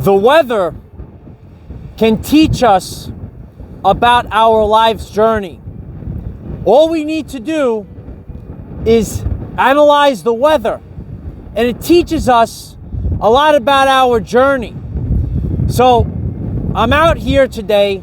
The weather can teach us about our life's journey. All we need to do is analyze the weather, and it teaches us a lot about our journey. So I'm out here today,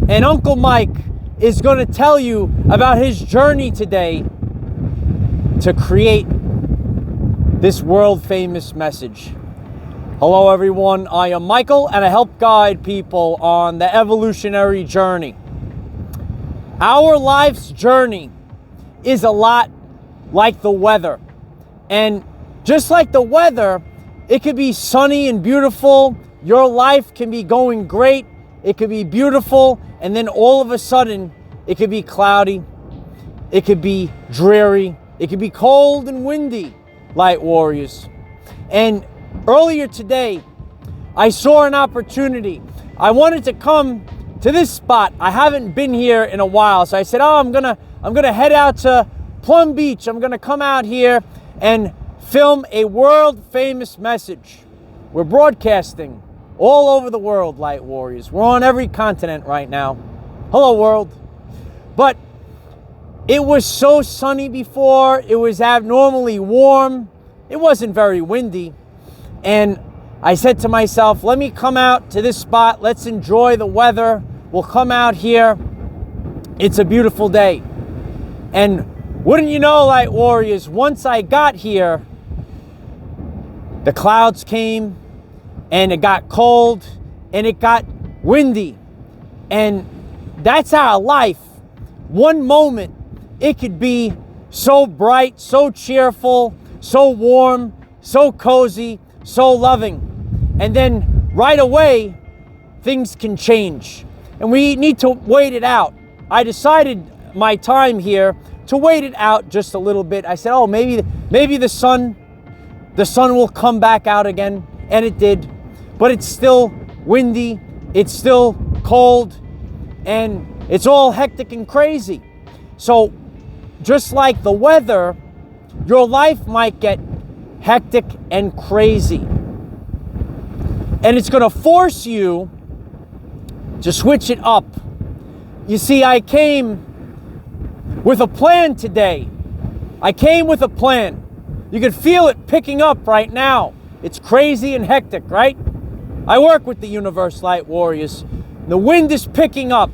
and Uncle Mike is going to tell you about his journey today to create this world-famous message. Hello everyone, I am Michael, and I help guide people on the evolutionary journey. Our life's journey is a lot like the weather. And just like the weather, it could be sunny and beautiful. Your life can be going great. It could be beautiful. And then all of a sudden, it could be cloudy. It could be dreary. It could be cold and windy, light warriors. And earlier today, I saw an opportunity. I wanted to come to this spot. I haven't been here in a while, so I said, I'm gonna head out to Plum Beach. I'm gonna come out here and film a world-famous message. We're broadcasting all over the world, light warriors. We're on every continent right now. Hello, world. But it was so sunny before. It was abnormally warm. It wasn't very windy. And I said to myself, let me come out to this spot. Let's enjoy the weather. We'll come out here. It's a beautiful day. And wouldn't you know, light warriors, once I got here, the clouds came and it got cold and it got windy. And that's our life. One moment, it could be so bright, so cheerful, so warm, so cozy, so loving. And then right away, things can change. And we need to wait it out. I decided my time here to wait it out just a little bit. I said, oh, maybe the sun will come back out again. And it did. But it's still windy. It's still cold. And it's all hectic and crazy. So just like the weather, your life might get hectic and crazy. And it's going to force you to switch it up. You see, I came with a plan today. I came with a plan. You can feel it picking up right now. It's crazy and hectic, right? I work with the universe, light warriors. The wind is picking up.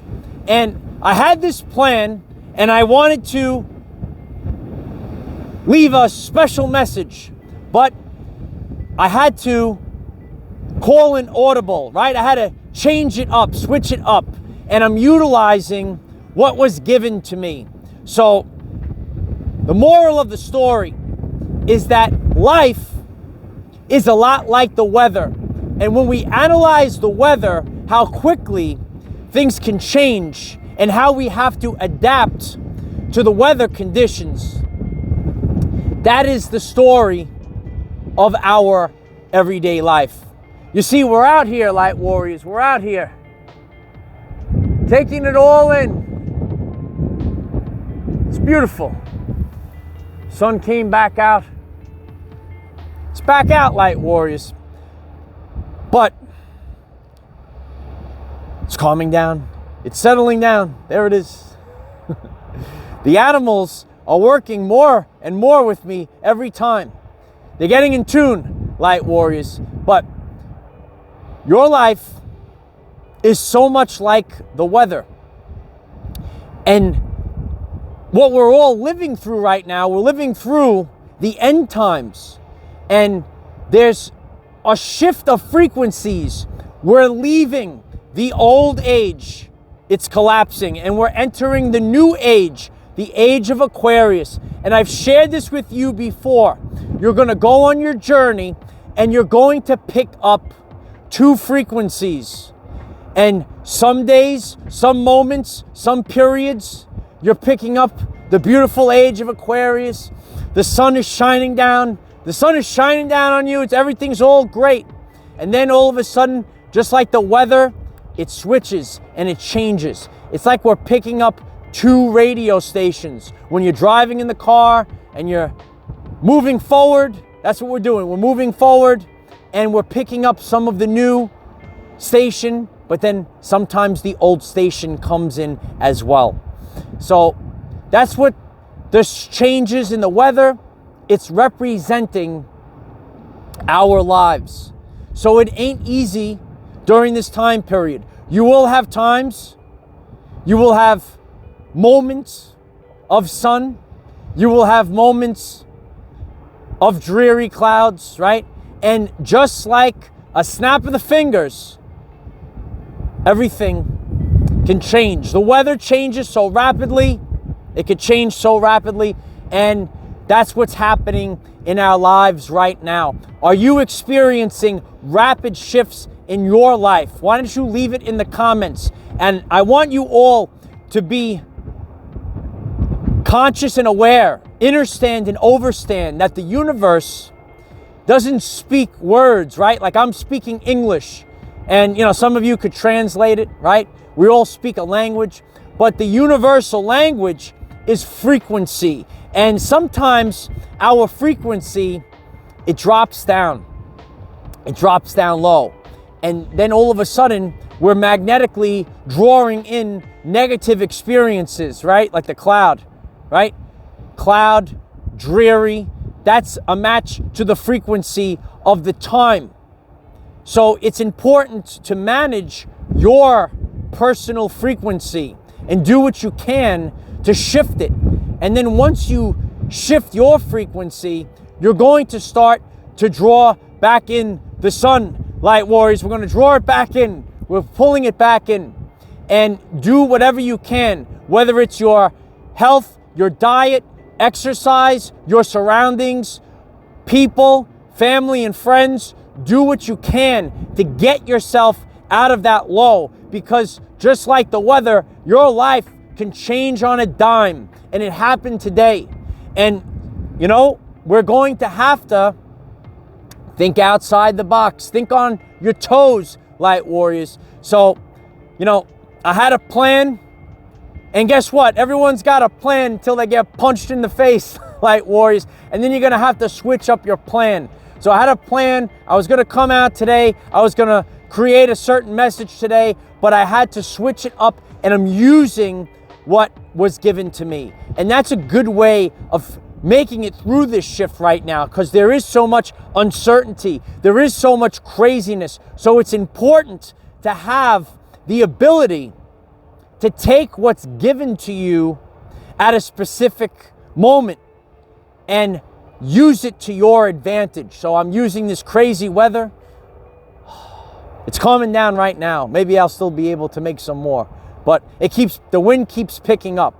And I had this plan, and I wanted to leave a special message. But I had to call an audible, right? I had to change it up, switch it up. And I'm utilizing what was given to me. So the moral of the story is that life is a lot like the weather. And when we analyze the weather, how quickly things can change and how we have to adapt to the weather conditions, that is the story of our everyday life. You see, we're out here, light warriors. We're out here taking it all in. It's beautiful. Sun came back out. It's back out, light warriors. But it's calming down. It's settling down. There it is. The animals are working more and more with me every time. They're getting in tune, light warriors. But your life is so much like the weather. And what we're all living through right now, we're living through the end times. And there's a shift of frequencies. We're leaving the old age. It's collapsing. And we're entering the new age, the age of Aquarius. And I've shared this with you before. You're going to go on your journey and you're going to pick up two frequencies. And some days, some moments, some periods, you're picking up the beautiful age of Aquarius. The sun is shining down. The sun is shining down on you. Everything's all great. And then all of a sudden, just like the weather, it switches and it changes. It's like we're picking up two radio stations. When you're driving in the car and you're moving forward, that's what we're doing. We're moving forward and we're picking up some of the new station, but then sometimes the old station comes in as well. So that's what this changes in the weather. It's representing our lives. So it ain't easy during this time period. You will have times, you will have moments of sun, you will have moments of dreary clouds, right? And just like a snap of the fingers, everything can change. The weather changes so rapidly. It could change so rapidly. And that's what's happening in our lives right now. Are you experiencing rapid shifts in your life? Why don't you leave it in the comments? And I want you all to be conscious and aware, understand and overstand that the universe doesn't speak words, right? Like I'm speaking English, and some of you could translate it, right? We all speak a language, but the universal language is frequency. And sometimes our frequency, it drops down. It drops down low. And then all of a sudden, we're magnetically drawing in negative experiences, right? Like the cloud, right? Cloud, dreary, that's a match to the frequency of the time. So it's important to manage your personal frequency and do what you can to shift it. And then once you shift your frequency, you're going to start to draw back in the sun, light warriors. We're going to draw it back in. We're pulling it back in. And do whatever you can, whether it's your health, your diet, exercise, your surroundings, people, family, and friends. Do what you can to get yourself out of that low, because just like the weather, your life can change on a dime, and it happened today. And we're going to have to think outside the box, think on your toes, light warriors. So I had a plan, and guess what? Everyone's got a plan until they get punched in the face, light warriors, and then you're gonna have to switch up your plan. So I had a plan. I was going to come out today. I was going to create a certain message today, but I had to switch it up, and I'm using what was given to me. And that's a good way of making it through this shift right now, because there is so much uncertainty. There is so much craziness. So it's important to have the ability to take what's given to you at a specific moment and use it to your advantage. So I'm using this crazy weather. It's calming down right now. Maybe I'll still be able to make some more, but the wind keeps picking up.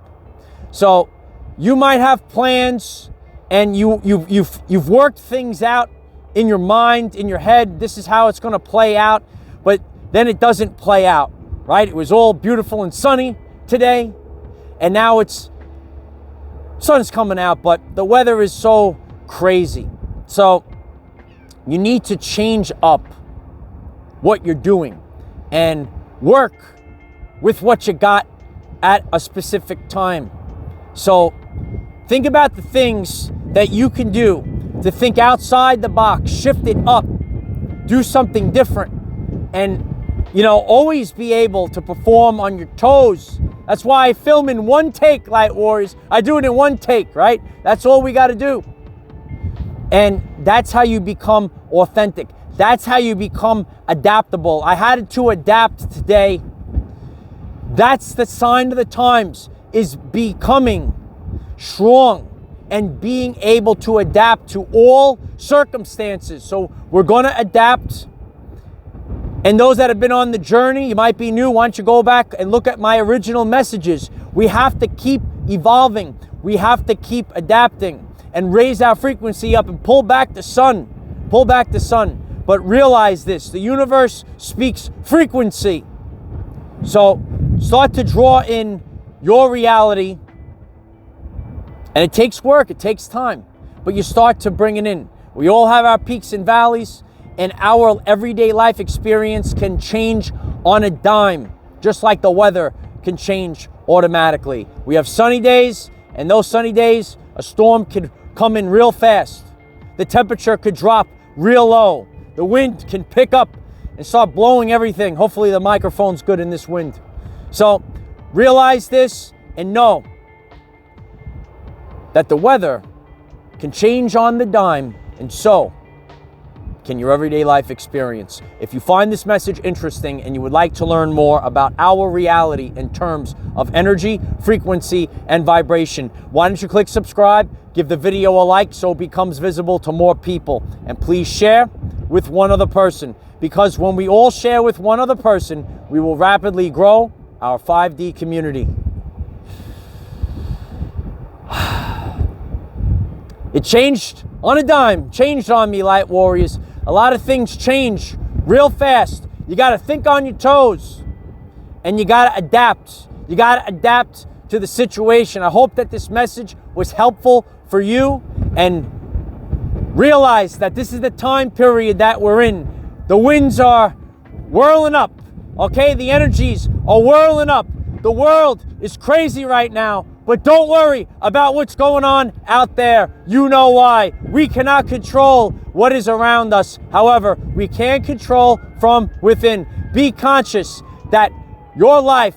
So you might have plans, and you've worked things out in your mind, in your head. This is how it's going to play out, but then it doesn't play out, right? It was all beautiful and sunny today, and now sun's coming out, but the weather is so crazy. So you need to change up what you're doing and work with what you got at a specific time. So think about the things that you can do to think outside the box, shift it up, do something different, and always be able to perform on your toes. That's why I film in one take, light warriors. I do it in one take, right? That's all we got to do. And that's how you become authentic. That's how you become adaptable. I had to adapt today. That's the sign of the times, is becoming strong and being able to adapt to all circumstances. So we're going to adapt. And those that have been on the journey, you might be new, why don't you go back and look at my original messages. We have to keep evolving. We have to keep adapting and raise our frequency up and pull back the sun. Pull back the sun. But realize this, the universe speaks frequency. So start to draw in your reality. And it takes work, it takes time, but you start to bring it in. We all have our peaks and valleys, and our everyday life experience can change on a dime, just like the weather can change automatically. We have sunny days, and those sunny days, a storm could come in real fast. The temperature could drop real low. The wind can pick up and start blowing everything. Hopefully the microphone's good in this wind. So realize this and know that the weather can change on the dime, and so can your everyday life experience. If you find this message interesting and you would like to learn more about our reality in terms of energy, frequency, and vibration, why don't you click subscribe, give the video a like so it becomes visible to more people, and please share with one other person, because when we all share with one other person, we will rapidly grow our 5D community. It changed on a dime, changed on me, Light Warriors. A lot of things change real fast. You got to think on your toes, and you got to adapt. You got to adapt to the situation. I hope that this message was helpful for you, and realize that this is the time period that we're in. The winds are whirling up, okay? The energies are whirling up. The world is crazy right now, but don't worry about what's going on out there. You know why. We cannot control what is around us. However, we can control from within. Be conscious that your life,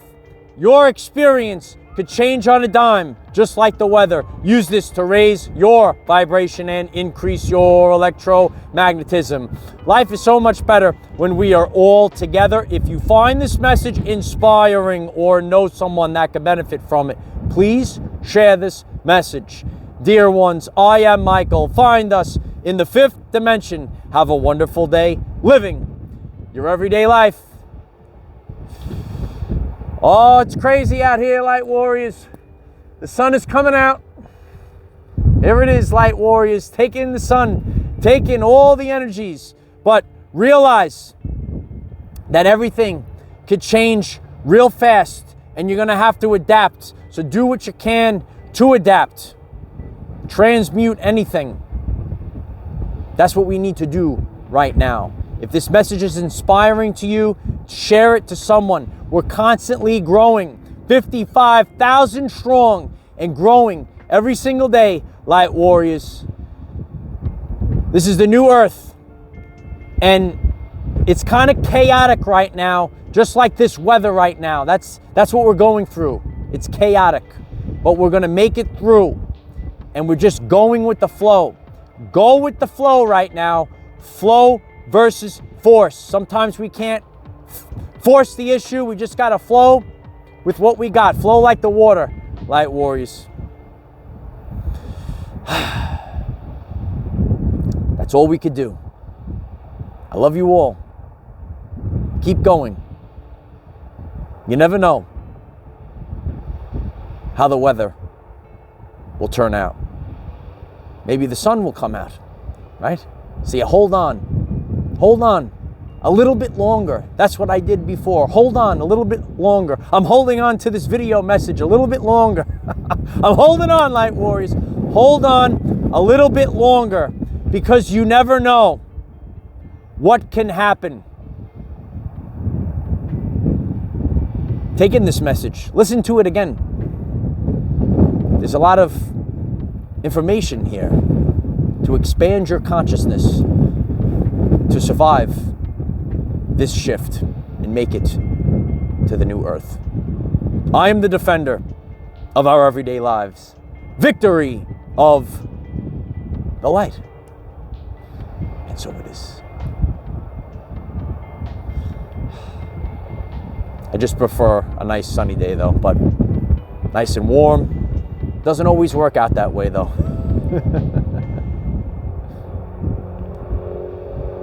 your experience could change on a dime, just like the weather. Use this to raise your vibration and increase your electromagnetism. Life is so much better when we are all together. If you find this message inspiring or know someone that could benefit from it, please share this message. Dear ones, I am Michael. Find us in the 5th dimension. Have a wonderful day living your everyday life. Oh, it's crazy out here, Light Warriors. The sun is coming out. Here it is, Light Warriors. Take in the sun. Take in all the energies. But realize that everything could change real fast, and you're going to have to adapt. So do what you can to adapt. Transmute anything. That's what we need to do right now. If this message is inspiring to you, share it to someone. We're constantly growing, 55,000 strong, and growing every single day, Light Warriors. This is the new Earth, and it's kind of chaotic right now, just like this weather right now. That's what we're going through. It's chaotic, but we're going to make it through, and we're just going with the flow. Go with the flow right now. Flow versus force. Sometimes we can't force the issue. We just got to flow with what we got. Flow like the water, Light Warriors. That's all we could do. I love you all. Keep going. You never know how the weather will turn out. Maybe the sun will come out, right? So you hold on. Hold on a little bit longer. That's what I did before. Hold on a little bit longer. I'm holding on to this video message a little bit longer. I'm holding on, Light Warriors. Hold on a little bit longer, because you never know what can happen. Take in this message. Listen to it again. There's a lot of information here to expand your consciousness to survive this shift and make it to the new Earth. I am the defender of our everyday lives. Victory of the light. And so it is. I just prefer a nice sunny day though, but nice and warm. Doesn't always work out that way though.